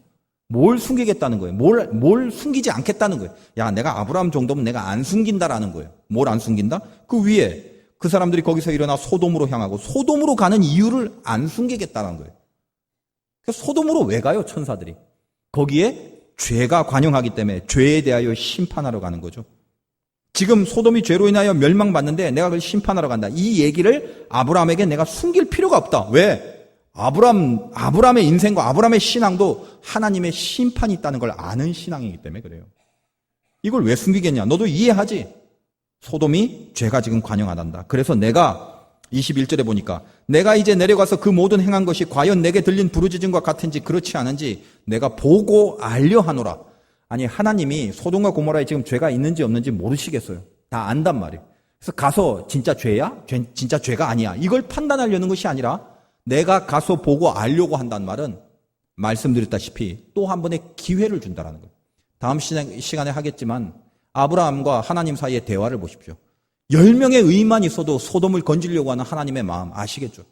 뭘 숨기겠다는 거예요? 뭘 숨기지 않겠다는 거예요? 야, 내가 아브라함 정도면 내가 안 숨긴다라는 거예요. 뭘 안 숨긴다? 그 위에 그 사람들이 거기서 일어나 소돔으로 향하고 소돔으로 가는 이유를 안 숨기겠다는 거예요. 소돔으로 왜 가요? 천사들이. 거기에 죄가 관영하기 때문에 죄에 대하여 심판하러 가는 거죠. 지금 소돔이 죄로 인하여 멸망받는데 내가 그걸 심판하러 간다. 이 얘기를 아브라함에게 내가 숨길 필요가 없다. 왜? 아브라함의 인생과 아브라함의 신앙도 하나님의 심판이 있다는 걸 아는 신앙이기 때문에 그래요. 이걸 왜 숨기겠냐? 너도 이해하지? 소돔이 죄가 지금 관영하단다. 그래서 내가 21절에 보니까 내가 이제 내려가서 그 모든 행한 것이 과연 내게 들린 부르짖음과 같은지 그렇지 않은지 내가 보고 알려 하노라. 아니 하나님이 소돔과 고모라에 지금 죄가 있는지 없는지 모르시겠어요. 다 안단 말이에요. 그래서 가서 진짜 죄야? 진짜 죄가 아니야. 이걸 판단하려는 것이 아니라 내가 가서 보고 알려고 한다는 말은 말씀드렸다시피 또 한 번의 기회를 준다는 거예요. 다음 시간에 하겠지만 아브라함과 하나님 사이의 대화를 보십시오. 10명의 의인만 있어도 소돔을 건지려고 하는 하나님의 마음 아시겠죠?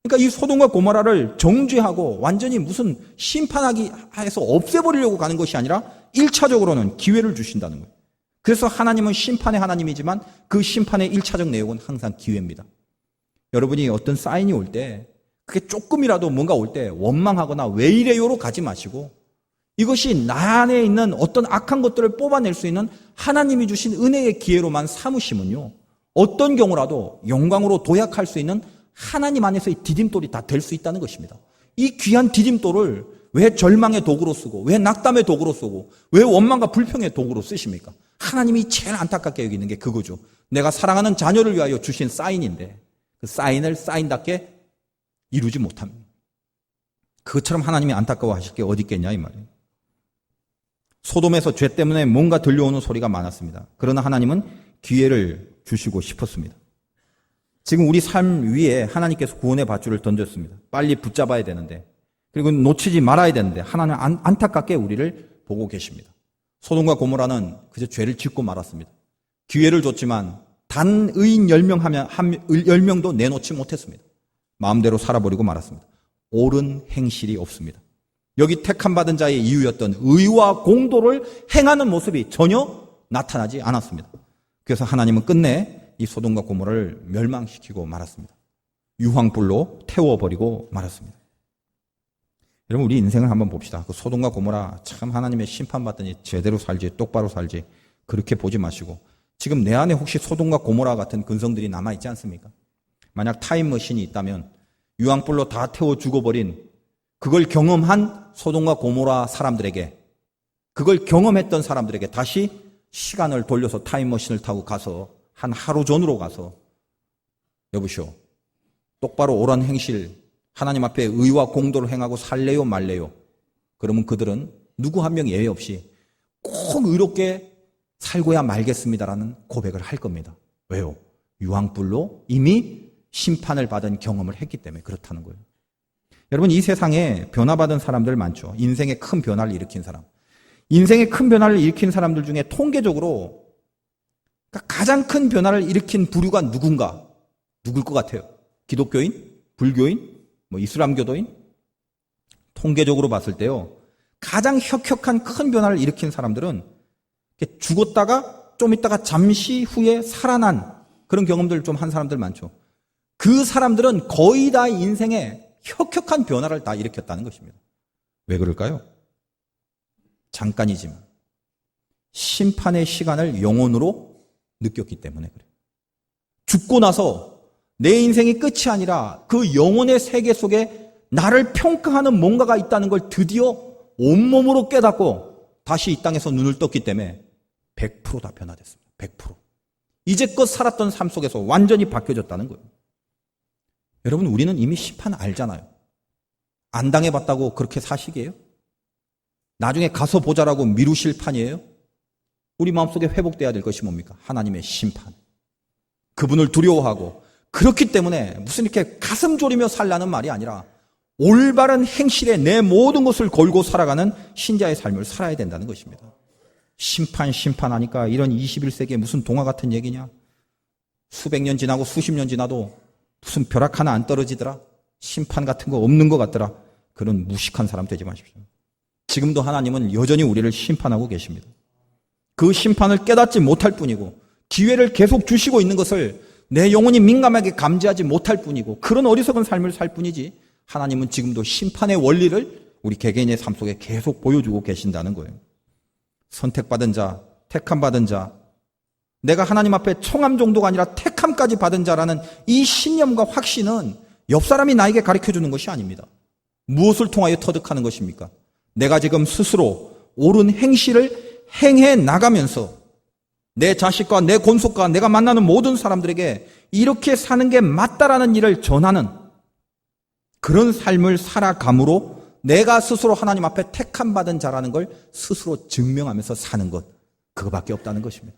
그러니까 이 소돔과 고모라를 정죄하고 완전히 무슨 심판하기 해서 없애버리려고 가는 것이 아니라 1차적으로는 기회를 주신다는 거예요. 그래서 하나님은 심판의 하나님이지만 그 심판의 1차적 내용은 항상 기회입니다. 여러분이 어떤 사인이 올 때 그게 조금이라도 뭔가 올 때 원망하거나 왜 이래요로 가지 마시고 이것이 나 안에 있는 어떤 악한 것들을 뽑아낼 수 있는 하나님이 주신 은혜의 기회로만 삼으시면요. 어떤 경우라도 영광으로 도약할 수 있는 하나님 안에서의 디딤돌이 다 될 수 있다는 것입니다. 이 귀한 디딤돌을 왜 절망의 도구로 쓰고 왜 낙담의 도구로 쓰고 왜 원망과 불평의 도구로 쓰십니까? 하나님이 제일 안타깝게 여기는 게 그거죠. 내가 사랑하는 자녀를 위하여 주신 사인인데 그 사인을 사인답게 이루지 못합니다. 그것처럼 하나님이 안타까워하실 게 어디 있겠냐 이 말이에요. 소돔에서 죄 때문에 뭔가 들려오는 소리가 많았습니다. 그러나 하나님은 기회를 주시고 싶었습니다. 지금 우리 삶 위에 하나님께서 구원의 밧줄을 던졌습니다. 빨리 붙잡아야 되는데 그리고 놓치지 말아야 되는데 하나님은 안타깝게 우리를 보고 계십니다. 소돔과 고모라는 그저 죄를 짓고 말았습니다. 기회를 줬지만 단 의인 10명도 내놓지 못했습니다. 마음대로 살아버리고 말았습니다. 옳은 행실이 없습니다. 여기 택함받은 자의 이유였던 의와 공도를 행하는 모습이 전혀 나타나지 않았습니다. 그래서 하나님은 끝내 이 소돔과 고모라를 멸망시키고 말았습니다. 유황불로 태워버리고 말았습니다. 여러분 우리 인생을 한번 봅시다. 그 소돔과 고모라 참 하나님의 심판받더니 제대로 살지 똑바로 살지 그렇게 보지 마시고 지금 내 안에 혹시 소돔과 고모라 같은 근성들이 남아있지 않습니까? 만약 타임머신이 있다면 유황불로 다 태워 죽어버린 그걸 경험한 소돔과 고모라 사람들에게 그걸 경험했던 사람들에게 다시 시간을 돌려서 타임머신을 타고 가서 한 하루 전으로 가서 여보시오 똑바로 옳은 행실 하나님 앞에 의와 공도를 행하고 살래요 말래요? 그러면 그들은 누구 한 명 예외 없이 꼭 의롭게 살고야 말겠습니다라는 고백을 할 겁니다. 왜요? 유황불로 이미 심판을 받은 경험을 했기 때문에 그렇다는 거예요. 여러분 이 세상에 변화받은 사람들 많죠. 인생에 큰 변화를 일으킨 사람. 인생에 큰 변화를 일으킨 사람들 중에 통계적으로 가장 큰 변화를 일으킨 부류가 누군가? 누굴 것 같아요? 기독교인? 불교인? 이슬람교도인? 통계적으로 봤을 때요. 가장 혁혁한 큰 변화를 일으킨 사람들은 죽었다가 좀 있다가 잠시 후에 살아난 그런 경험들을 좀 한 사람들 많죠. 그 사람들은 거의 다 인생에 혁혁한 변화를 다 일으켰다는 것입니다. 왜 그럴까요? 잠깐이지만 심판의 시간을 영혼으로 느꼈기 때문에 그래요. 죽고 나서 내 인생이 끝이 아니라 그 영혼의 세계 속에 나를 평가하는 뭔가가 있다는 걸 드디어 온몸으로 깨닫고 다시 이 땅에서 눈을 떴기 때문에 100% 다 변화됐습니다. 100%. 이제껏 살았던 삶 속에서 완전히 바뀌어졌다는 거예요. 여러분 우리는 이미 심판 알잖아요. 안 당해봤다고 그렇게 사시게요? 나중에 가서 보자라고 미루실 판이에요? 우리 마음속에 회복돼야 될 것이 뭡니까? 하나님의 심판. 그분을 두려워하고 그렇기 때문에 무슨 이렇게 가슴 졸이며 살라는 말이 아니라 올바른 행실에 내 모든 것을 걸고 살아가는 신자의 삶을 살아야 된다는 것입니다. 심판하니까 이런 21세기에 무슨 동화 같은 얘기냐? 수백 년 지나고 수십 년 지나도 무슨 벼락 하나 안 떨어지더라? 심판 같은 거 없는 것 같더라? 그런 무식한 사람 되지 마십시오. 지금도 하나님은 여전히 우리를 심판하고 계십니다. 그 심판을 깨닫지 못할 뿐이고 기회를 계속 주시고 있는 것을 내 영혼이 민감하게 감지하지 못할 뿐이고 그런 어리석은 삶을 살 뿐이지 하나님은 지금도 심판의 원리를 우리 개개인의 삶 속에 계속 보여주고 계신다는 거예요. 선택받은 자, 택함받은 자, 내가 하나님 앞에 청함 정도가 아니라 택함까지 받은 자라는 이 신념과 확신은 옆 사람이 나에게 가르쳐주는 것이 아닙니다. 무엇을 통하여 터득하는 것입니까? 내가 지금 스스로 옳은 행실을 행해 나가면서 내 자식과 내 권속과 내가 만나는 모든 사람들에게 이렇게 사는 게 맞다라는 일을 전하는 그런 삶을 살아감으로 내가 스스로 하나님 앞에 택함받은 자라는 걸 스스로 증명하면서 사는 것, 그거밖에 없다는 것입니다.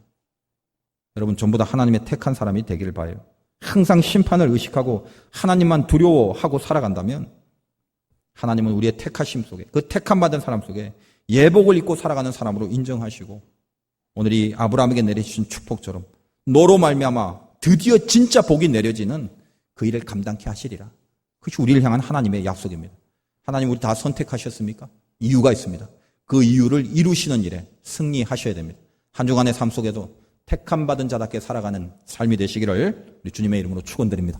여러분 전부 다 하나님의 택한 사람이 되기를 바라요. 항상 심판을 의식하고 하나님만 두려워하고 살아간다면 하나님은 우리의 택하심 속에, 그 택함받은 사람 속에 예복을 입고 살아가는 사람으로 인정하시고 오늘 이 아브라함에게 내려주신 축복처럼 너로 말미암아 드디어 진짜 복이 내려지는 그 일을 감당케 하시리라. 그것이 우리를 향한 하나님의 약속입니다. 하나님 우리 다 선택하셨습니까? 이유가 있습니다. 그 이유를 이루시는 일에 승리하셔야 됩니다. 한 주간의 삶 속에도 택함받은 자답게 살아가는 삶이 되시기를 우리 주님의 이름으로 축원드립니다.